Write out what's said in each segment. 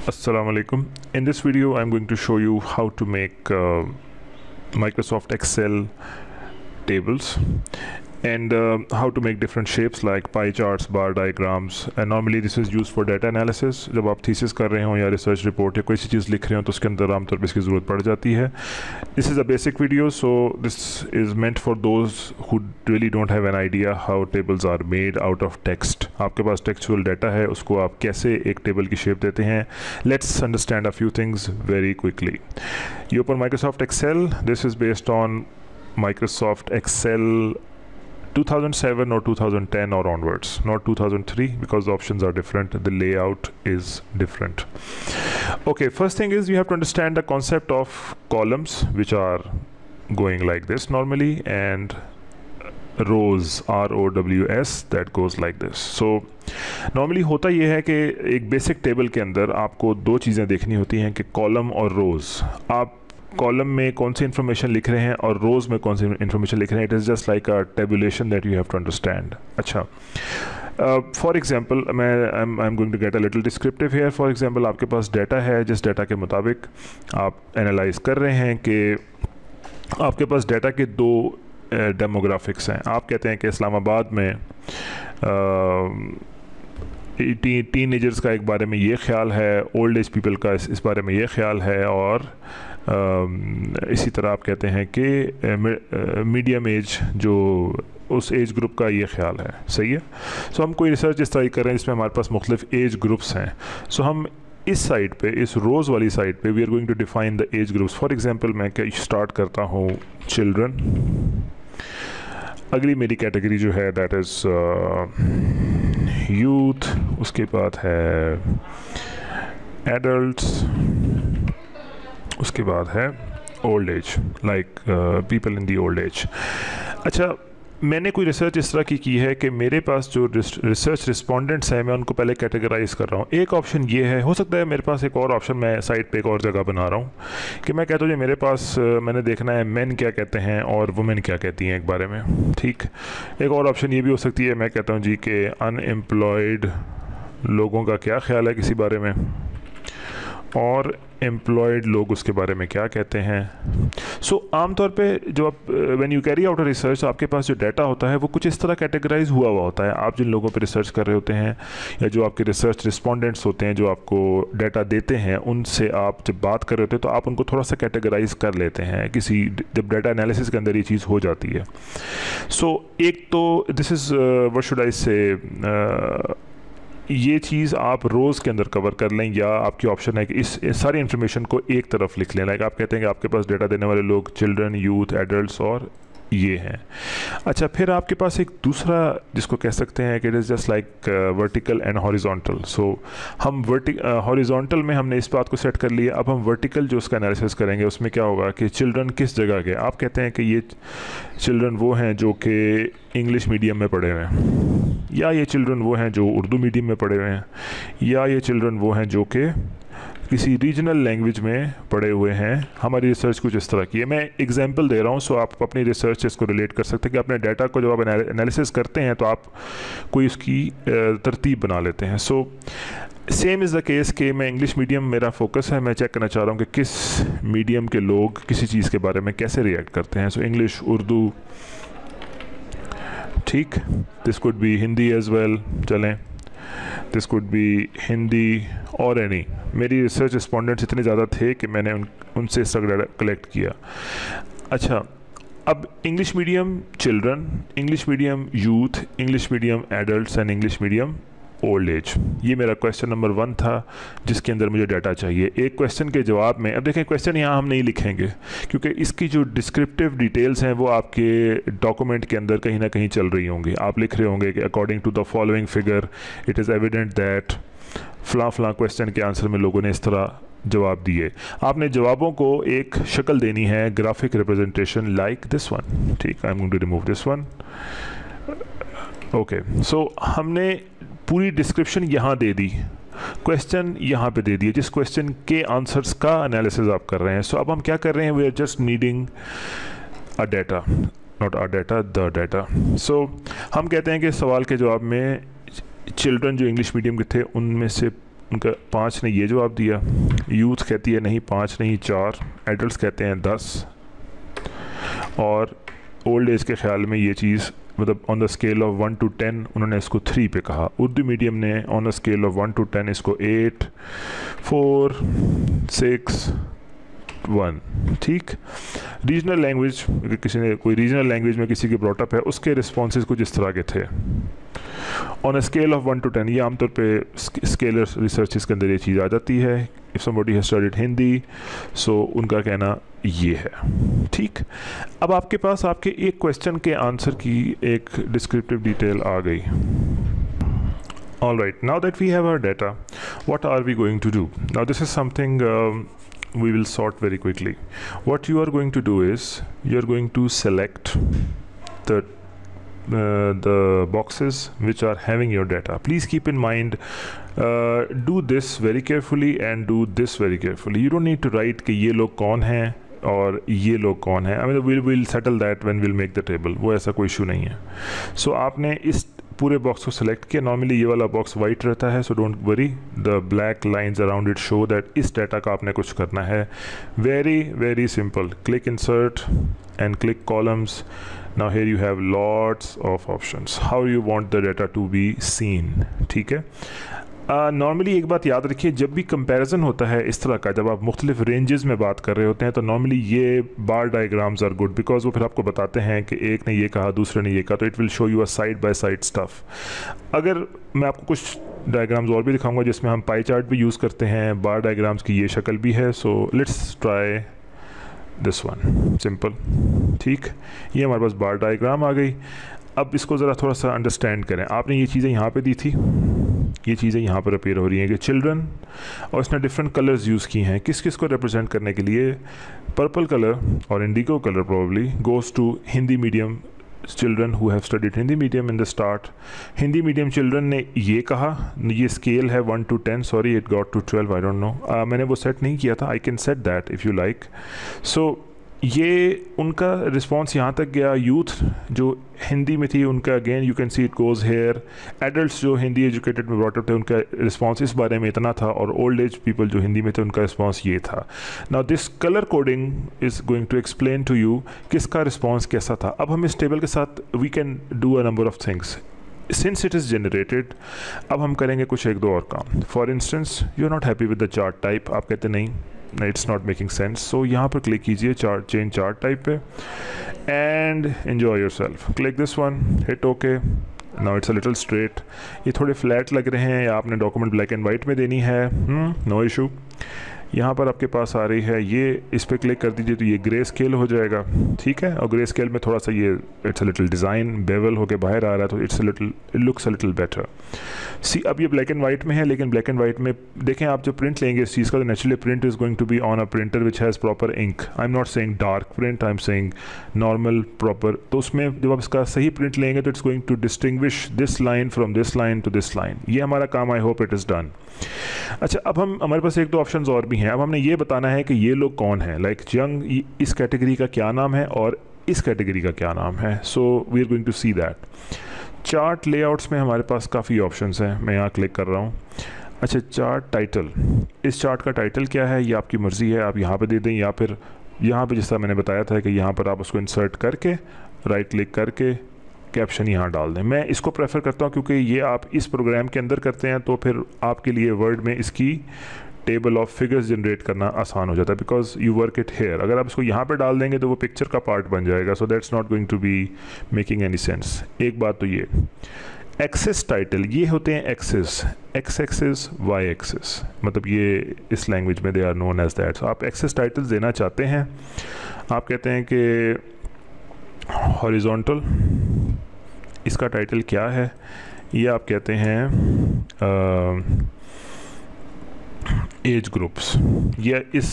Assalamu alaikum. In this video I'm going to show you how to make Microsoft Excel tables and how to make different shapes like pie charts, bar diagrams, and normally this is used for data analysis. जब आप thesis कर रहे हो या research report या कोई सी चीज़ लिख रहे हो तो उसके अंदर आमतौर पर इसकी ज़रूरत पड़ जाती है. This is a basic video, so this is meant for those who really don't have an idea how tables are made out of text. आपके पास टेक्सचुअल डाटा है, उसको आप कैसे एक टेबल की शेप देते हैं. Let's understand a few things very quickly. You open Microsoft Excel. This is based on Microsoft Excel 2007 or 2010 or onwards, not 2003, because the options are different, the layout is different. Okay, first thing is you have to understand the concept of columns, which are going like this normally, and rows, ROWS, that goes like this. So normally होता ये है कि एक basic table के अंदर आपको दो चीज़ें देखनी होती हैं कि कॉलम और रोज़. आप कॉलम में कौन सी इन्फॉर्मेशन लिख रहे हैं और रोज़ में कौन सी इन्फॉर्मेशन लिख रहे हैं. It is just like a tabulation that you have to understand. अच्छा, for example I am going to get a little descriptive here. For example आपके पास डाटा है, जिस डाटा के मुताबिक आप एनालाइज कर रहे हैं कि आपके पास डाटा के दो डेमोग्राफिक्स हैं. आप कहते हैं कि इस्लामाबाद में टीनेजर्स का एक बारे में ये ख्याल है, ओल्ड एज पीपल का इस बारे में ये ख्याल है, और इसी तरह आप कहते हैं कि मीडियम एज जो उस एज ग्रुप का ये ख्याल है. सही है. सो हम कोई रिसर्च इस तरह कर रहे हैं जिसमें हमारे पास मुख्तलिफ एज ग्रुप्स हैं. सो हम इस साइड पे, इस रोज़ वाली साइड पे, we are going to define the age groups. For example मैं स्टार्ट करता हूँ चिल्ड्रन. अगली मेरी कैटेगरी जो है दैट इज़ यूथ. उसके बाद है एडल्ट्स. उसके बाद है old age, like people in the old age. अच्छा, मैंने कोई रिसर्च इस तरह की है कि मेरे पास जो रिसर्च रिस्पोंडेंट्स हैं मैं उनको पहले कैटेगराइज कर रहा हूँ. एक ऑप्शन ये है, हो सकता है मेरे पास एक और ऑप्शन मैं साइड पे एक और जगह बना रहा हूँ कि मैं कहता हूँ जी मेरे पास मैंने देखना है मेन क्या कहते हैं और वुमेन क्या कहती हैं एक बारे में. ठीक. एक और ऑप्शन ये भी हो सकती है, मैं कहता हूँ जी कि अनएम्प्लॉयड लोगों का क्या ख्याल है किसी बारे में, और एम्प्लॉयड लोग उसके बारे में क्या कहते हैं. सो आमतौर पे जो आप when you carry out a research, आपके पास जो डाटा होता है वो कुछ इस तरह कैटेगराइज हुआ होता है. आप जिन लोगों पे रिसर्च कर रहे होते हैं या जो आपके रिसर्च रिस्पोंडेंट्स होते हैं जो आपको डाटा देते हैं, उनसे आप जब बात कर रहे होते हैं तो आप उनको थोड़ा सा कैटेगराइज कर लेते हैं किसी, जब डाटा एनालिसिस के अंदर ये चीज़ हो जाती है. सो एक तो this is what should I से, ये चीज़ आप रोज़ के अंदर कवर कर लें, या आपकी ऑप्शन है कि इस सारी इन्फॉर्मेशन को एक तरफ लिख लें. लाइक आप कहते हैं कि आपके पास डाटा देने वाले लोग चिल्ड्रन, यूथ, एडल्ट्स और ये हैं. अच्छा, फिर आपके पास एक दूसरा जिसको कह सकते हैं कि it is just like vertical and horizontal. So हम हॉरिजॉन्टल में हमने इस बात को सेट कर लिया. अब हम वर्टिकल जो उसका एनालिसिस करेंगे उसमें क्या होगा कि चिल्ड्रन किस जगह के. आप कहते हैं कि ये चिल्ड्रन वो हैं जो कि इंग्लिश मीडियम में पढ़े हुए हैं, या ये चिल्ड्रन वो हैं जो उर्दू मीडियम में पढ़े हुए हैं, या ये चिल्ड्रन वो हैं जो कि किसी रीजनल लैंग्वेज में पढ़े हुए हैं. हमारी रिसर्च कुछ इस तरह की है. मैं एग्जांपल दे रहा हूँ, सो आप अपनी रिसर्च से इसको रिलेट कर सकते हैं कि अपने डाटा को जब आप एनालिसिस करते हैं तो आप कोई उसकी तरतीब बना लेते हैं. So same is the case कि मैं इंग्लिश मीडियम मेरा फोकस है, मैं चेक करना चाह रहा हूँ कि किस मीडियम के लोग किसी चीज़ के बारे में कैसे रिएक्ट करते हैं. सो इंग्लिश, उर्दू, ठीक. This could be Hindi as well, चलें. दिस कुड बी हिंदी और एनी. मेरी रिसर्च रिस्पोंडेंट्स इतने ज़्यादा थे कि मैंने उनसे इस तरह कलेक्ट किया. अच्छा, अब English medium children, English medium youth, English medium adults and English medium old age. ये मेरा क्वेश्चन नंबर 1 था जिसके अंदर मुझे डाटा चाहिए. एक क्वेश्चन के जवाब में, अब देखें क्वेश्चन यहाँ हम नहीं लिखेंगे क्योंकि इसकी जो डिस्क्रिप्टिव डिटेल्स हैं वो आपके डॉक्यूमेंट के अंदर कहीं ना कहीं चल रही होंगी. आप लिख रहे होंगे कि according to the following figure it is evident that फलां क्वेश्चन के आंसर में लोगों ने इस तरह जवाब दिए. आपने जवाबों को एक शक्ल देनी है, graphic representation like this one. ठीक. I am going to remove this one. Okay. So हमने पूरी डिस्क्रिप्शन यहाँ दे दी, क्वेश्चन यहाँ पे दे दिए, जिस क्वेश्चन के आंसर्स का एनालिसिस आप कर रहे हैं. सो अब हम क्या कर रहे हैं, we are just needing a data, not a data, the data. So हम कहते हैं कि सवाल के जवाब में चिल्ड्रन जो इंग्लिश मीडियम के थे उनमें से उनका 5 ने ये जवाब दिया। यूथ कहती है नहीं 5 नहीं 4, एडल्ट्स कहते हैं 10, और ओल्ड एज के ख्याल में ये चीज़ मतलब on the scale of 1 to 10 उन्होंने इसको 3 पे कहा। उर्दू मीडियम ने on the scale of 1 to 10 इसको 8, 4, 6, 1। ठीक। रीजनल लैंग्वेज, किसी ने कोई रीजनल लैंग्वेज में किसी के ब्रॉटअप है, उसके रिस्पॉन्सेज कुछ इस तरह के थे on a scale of 1 to 10। ये आमतौर पे स्केलर रिसर्चेस के अंदर ये चीज़ आ जाती है। If somebody has studied Hindi, so उनका कहना ये है। ठीक। अब आपके पास आपके एक क्वेश्चन के आंसर की एक डिस्क्रिप्टिव डिटेल आ गई। All right, now that we have our data, what are we going to do? Now this is something we will sort very quickly. What you are going to do is you are going to select the boxes which are having your data. Please keep in mind, do this very carefully and do this very carefully. You don't need to write कि ये लोग कौन हैं और ये लोग कौन है। I mean we'll settle that when we'll make the table. वो ऐसा कोई इशू नहीं है। So आपने इस पूरे बॉक्स को सिलेक्ट किया। नॉर्मली ये वाला बॉक्स वाइट रहता है, so don't worry, the black lines around it show that इस डाटा का आपने कुछ करना है। Very very simple, click insert and click columns. Now here you have lots of options how you want the data to be seen. ठीक है। Normally एक बात याद रखिए, जब भी कंपैरिजन होता है इस तरह का, जब आप मुख्तलिफ रेंजेस में बात कर रहे होते हैं, तो नॉर्मली ये बार डायग्राम्स आर गुड बिकॉज वो फिर आपको बताते हैं कि एक ने ये कहा दूसरे ने ये कहा, तो it will show you a side by side stuff. अगर मैं आपको कुछ डायग्राम्स और भी दिखाऊंगा जिसमें हम पाई चार्ट भी यूज़ करते हैं, बार डायग्राम्स की ये शक्ल भी है। So let's try this one, simple. ठीक, ये हमारे पास बार डायग्राम आ गई। अब इसको ज़रा थोड़ा सा अंडरस्टैंड करें। आपने ये चीज़ें यहाँ पे दी थी, ये चीज़ें यहाँ पर अपीयर हो रही हैं कि चिल्ड्रन, और इसने डिफरेंट कलर्स यूज़ की हैं किस किस को रिप्रेजेंट करने के लिए। पर्पल कलर और indigo colour probably goes to Hindi medium children who have studied Hindi medium in the start. Hindi medium children ने ये कहा, ये स्केल है 1 to 10, sorry it got to 12, I don't know, मैंने वो सेट नहीं किया था, I can set that if you like. So ये उनका रिस्पॉन्स यहाँ तक गया। यूथ जो हिंदी में थी उनका again you can see it goes here. Adults जो हिंदी एजुकेटेड में ब्रॉट अप थे उनका रिस्पॉन्स इस बारे में इतना था, और ओल्ड एज पीपल जो हिंदी में थे उनका रिस्पॉन्स ये था। Now this colour coding is going to explain to you किसका रिस्पॉन्स कैसा था। अब हम इस टेबल के साथ we can do a number of things since it is generated. अब हम करेंगे कुछ एक दो और काम। For instance you are not happy with the chart type, आप कहते नहीं it's not making sense, so यहाँ पर क्लिक कीजिए चार्ट, चेंज चार्ट टाइप पे, and enjoy your self. Click this one, hit okay. Now it's a little straight, ये थोड़े flat लग रहे हैं, या आपने डॉक्यूमेंट ब्लैक एंड वाइट में देनी है, नो इशू। यहाँ पर आपके पास आ रही है ये, इस पर क्लिक कर दीजिए तो ये ग्रे स्केल हो जाएगा। ठीक है, और ग्रे स्केल में थोड़ा सा ये it's a little design bevel होके बाहर आ रहा है, तो it's a little, it looks a little better. See अब ये ब्लैक एंड वाइट में है, लेकिन ब्लैक एंड वाइट में देखें आप जब प्रिंट लेंगे इस चीज़ का, तो naturally print is going to be on a printer which has proper ink. I am not saying dark print, I am saying normal proper. तो उसमें जब आप इसका सही प्रिंट लेंगे तो it's going to distinguish this line from this line to this line. ये हमारा काम, I hope it is done. अच्छा, अब हम हमारे पास एक दो ऑप्शंस और भी हैं। अब हमने ये बताना है कि ये लोग कौन हैं, लाइक यंग, इस कैटेगरी का क्या नाम है और इस कैटेगरी का क्या नाम है। So we are going to see that. Chart layouts में हमारे पास काफ़ी ऑप्शंस हैं, मैं यहाँ क्लिक कर रहा हूँ। अच्छा, चार्ट टाइटल, इस चार्ट का टाइटल क्या है ये आपकी मर्ज़ी है, आप यहाँ पे दे दें, या फिर यहाँ पे जिस तरह मैंने बताया था कि यहाँ पर आप उसको इंसर्ट करके राइट क्लिक करके कैप्शन यहाँ डाल दें। मैं इसको प्रेफर करता हूँ क्योंकि ये आप इस प्रोग्राम के अंदर करते हैं, तो फिर आपके लिए वर्ड में इसकी टेबल ऑफ फिगर्स जनरेट करना आसान हो जाता है, because you work it here. अगर आप इसको यहाँ पे डाल देंगे तो वो पिक्चर का पार्ट बन जाएगा, so that's not going to be making any sense. एक बात तो ये एक्सेस टाइटल, ये होते हैं axis, X axis Y axis, मतलब ये इस लैंग्वेज में they are known as that. आप एक्सेस टाइटल्स देना चाहते हैं, आप कहते हैं कि हॉरिजॉन्टल, इसका टाइटल क्या है, ये आप कहते हैं एज ग्रुप्स, या इस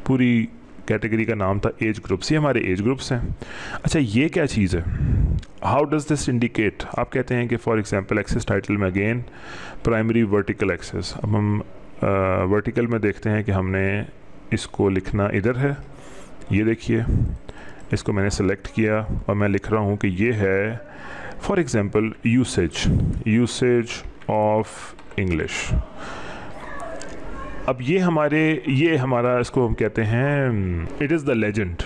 पूरी कैटेगरी का नाम था एज ग्रुप्स, ये हमारे एज ग्रुप्स हैं। अच्छा, ये क्या चीज़ है, हाउ डज़ दिस इंडिकेट, आप कहते हैं कि फॉर एग्जांपल एक्सेस टाइटल में अगेन प्राइमरी वर्टिकल एक्सेस। अब हम वर्टिकल में देखते हैं कि हमने इसको लिखना इधर है, ये देखिए इसको मैंने सेलेक्ट किया और मैं लिख रहा हूँ कि ये है for example usage of English. अब ये हमारा इसको हम कहते हैं it is the legend.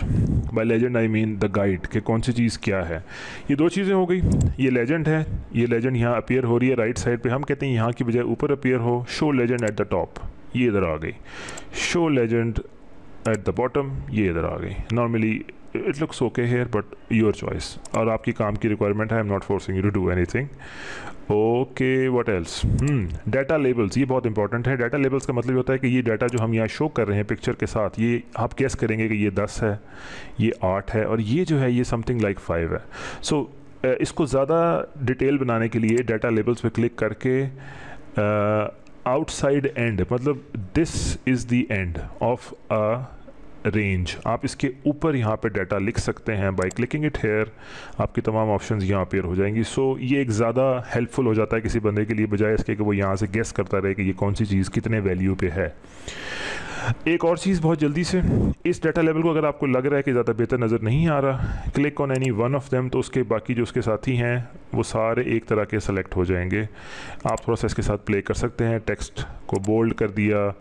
By legend I mean the guide, कि कौन सी चीज़ क्या है। ये दो चीज़ें हो गई, ये लेजेंड है, ये लेजेंड यहाँ अपीयर हो रही है राइट साइड पे, हम कहते हैं यहाँ की बजाय ऊपर अपीयर हो, show legend at the top, ये इधर आ गई, show legend at the bottom, ये इधर आ गई। Normally it looks okay here but your choice, और आपकी काम की रिक्वायरमेंट है, I am not forcing you to do anything. Okay, what else, data labels, ये बहुत इंपॉर्टेंट है। डाटा लेबल्स का मतलब होता है कि ये डाटा जो हम यहाँ शो कर रहे हैं पिक्चर के साथ, ये आप गेस करेंगे कि ये 10 है, ये 8 है, और ये जो है ये समथिंग लाइक 5 है। सो इसको ज़्यादा डिटेल बनाने के लिए डाटा लेबल्स पे क्लिक करके आउटसाइड एंड, मतलब this is the end of a range, आप इसके ऊपर यहाँ पे डाटा लिख सकते हैं बाय क्लिकिंग इट हेयर, आपकी तमाम ऑप्शंस यहाँ अपीयर हो जाएंगी। सो ये एक ज़्यादा हेल्पफुल हो जाता है किसी बंदे के लिए, बजाय इसके कि वो यहाँ से गेस करता रहे कि ये कौन सी चीज़ कितने वैल्यू पे है। एक और चीज़ बहुत जल्दी से, इस डाटा लेवल को अगर आपको लग रहा है कि ज़्यादा बेहतर नज़र नहीं आ रहा, click on any one of them, तो उसके बाकी जो उसके साथी हैं वो सारे एक तरह के सेलेक्ट हो जाएंगे। आप थोड़ा सा इसके साथ प्ले कर सकते हैं, टेक्स्ट को बोल्ड कर दिया,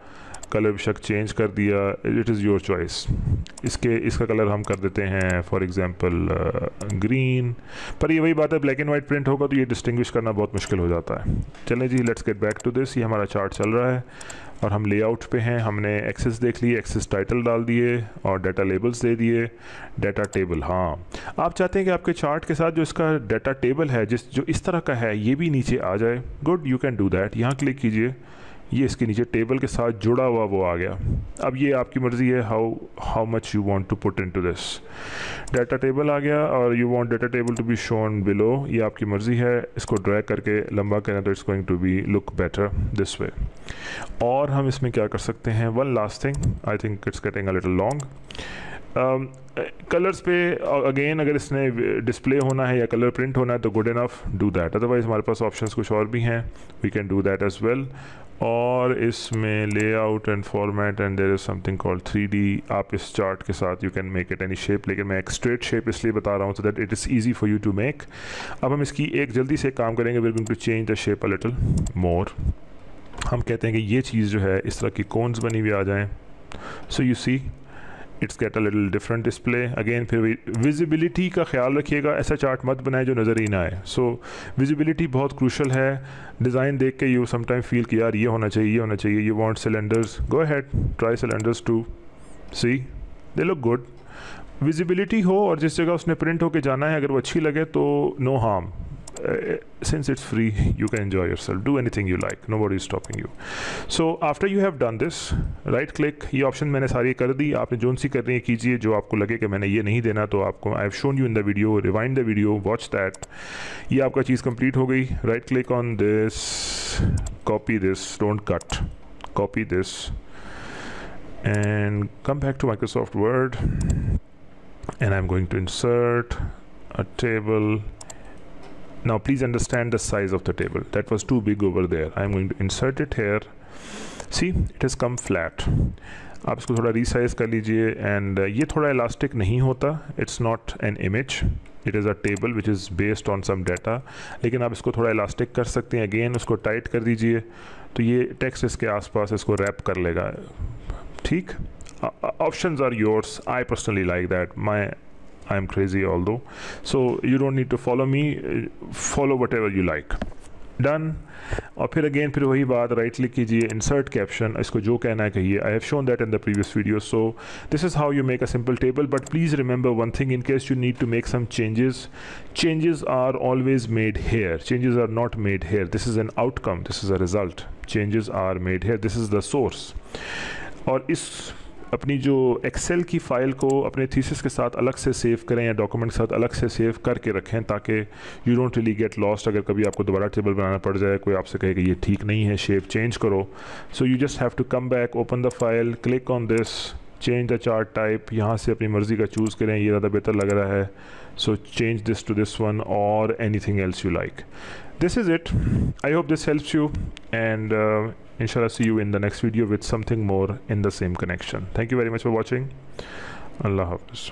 कलर बेशक चेंज कर दिया, इट इज़ योर चॉइस। इसका कलर हम कर देते हैं फॉर एग्जांपल ग्रीन, पर ये वही बात है, ब्लैक एंड वाइट प्रिंट होगा तो ये डिस्टिंग्विश करना बहुत मुश्किल हो जाता है। चलें जी, let's get back to this. ये हमारा चार्ट चल रहा है और हम लेआउट पे हैं, हमने एक्सेस देख ली, एक्सेस टाइटल डाल दिए और डाटा लेबल्स दे दिए। डाटा टेबल, हाँ आप चाहते हैं कि आपके चार्ट के साथ जो इसका डाटा टेबल है जो इस तरह का है ये भी नीचे आ जाए, good, you can do that. यहाँ क्लिक कीजिए, ये इसके नीचे टेबल के साथ जुड़ा हुआ वो आ गया। अब ये आपकी मर्ज़ी है how much you want to put into this. Data table आ गया और you want data table to be shown below, ये आपकी मर्ज़ी है। इसको ड्रैग करके लंबा करें तो it's going to be look better this way. और हम इसमें क्या कर सकते हैं, one last thing, I think it's getting a little long. Colours पे अगेन अगर इसने डिस्प्ले होना है या कलर प्रिंट होना है तो good enough, do that. Otherwise हमारे पास ऑप्शंस कुछ और भी हैं, we can do that as well. और इसमें layout and format and there is something called 3D। आप इस चार्ट के साथ you can make it any shape, लेकिन मैं एक स्ट्रेट शेप इसलिए बता रहा हूँ so that it is easy for you to make. अब हम इसकी एक जल्दी से काम करेंगे, we are going to change the shape a little more. हम कहते हैं कि ये चीज़ जो है इस तरह की कोन्स बनी हुई आ जाएँ, so you see it's get a little different display. Again फिर विजिबिलिटी का ख्याल रखिएगा, ऐसा चार्ट मत बनाए जो नज़र ही ना आए। सो विजिबिलिटी बहुत क्रूशल है। डिज़ाइन देख के यू समटाइम फील कि यार ये होना चाहिए, ये होना चाहिए। You want cylinders, go ahead, try cylinders to see they look good. Visibility हो और जिस जगह उसने प्रिंट होके जाना है अगर वो अच्छी लगे तो no harm, since it's free you can enjoy yourself, do anything you like, nobody is stopping you. So after you have done this, right click, ये ऑप्शन मैंने सारी कर दी, आपने जोन सी करनी है कीजिए, जो आपको लगे कि मैंने ये नहीं देना तो आपको आई have shown you in the video, rewind the video, watch that. ये आपका चीज़ कंप्लीट हो गई। Right click on this, copy this, don't cut, copy this and come back to Microsoft Word and I'm going to insert a table. Now please understand the size of the table, that was too big over there. I am going to insert it here. See, it has come flat. आप इसको थोड़ा resize कर लीजिए and ये थोड़ा elastic नहीं होता, it's not an image, it is a table which is based on some data, लेकिन आप इसको थोड़ा इलास्टिक कर सकते हैं। अगेन उसको टाइट कर दीजिए तो ये टेक्स्ट इसके आसपास इसको रैप कर लेगा, ठीक। Options are yours, I personally like that, I am crazy although, so you don't need to follow me, follow whatever you like, done। और फिर अगेन फिर वही बात, राइट क्लिक कीजिए, इंसर्ट कैप्शन, इसको जो कहना है कहिए। I have shown that in the previous video. So this is how you make a simple table, but please remember one thing, in case you need to make some changes are always made here, changes are not made here, this is an outcome, this is a result, changes are made here, this is the source. और इस अपनी जो Excel की file को अपने thesis के साथ अलग से सेव करें या डॉक्यूमेंट के साथ अलग से सेव करके रखें, ताकि you don't really get lost. अगर कभी आपको दोबारा टेबल बनाना पड़ जाए, कोई आपसे कहे कि ये ठीक नहीं है, शेप चेंज करो, so you just have to come back, open the file, click on this, change the chart type, यहाँ से अपनी मर्ज़ी का चूज़ करें, ये ज़्यादा बेहतर लग रहा है, so change this to this one और anything else you like. This is it. I hope this helps you, and inshallah see you in the next video with something more in the same connection. Thank you very much for watching. Allah Hafiz.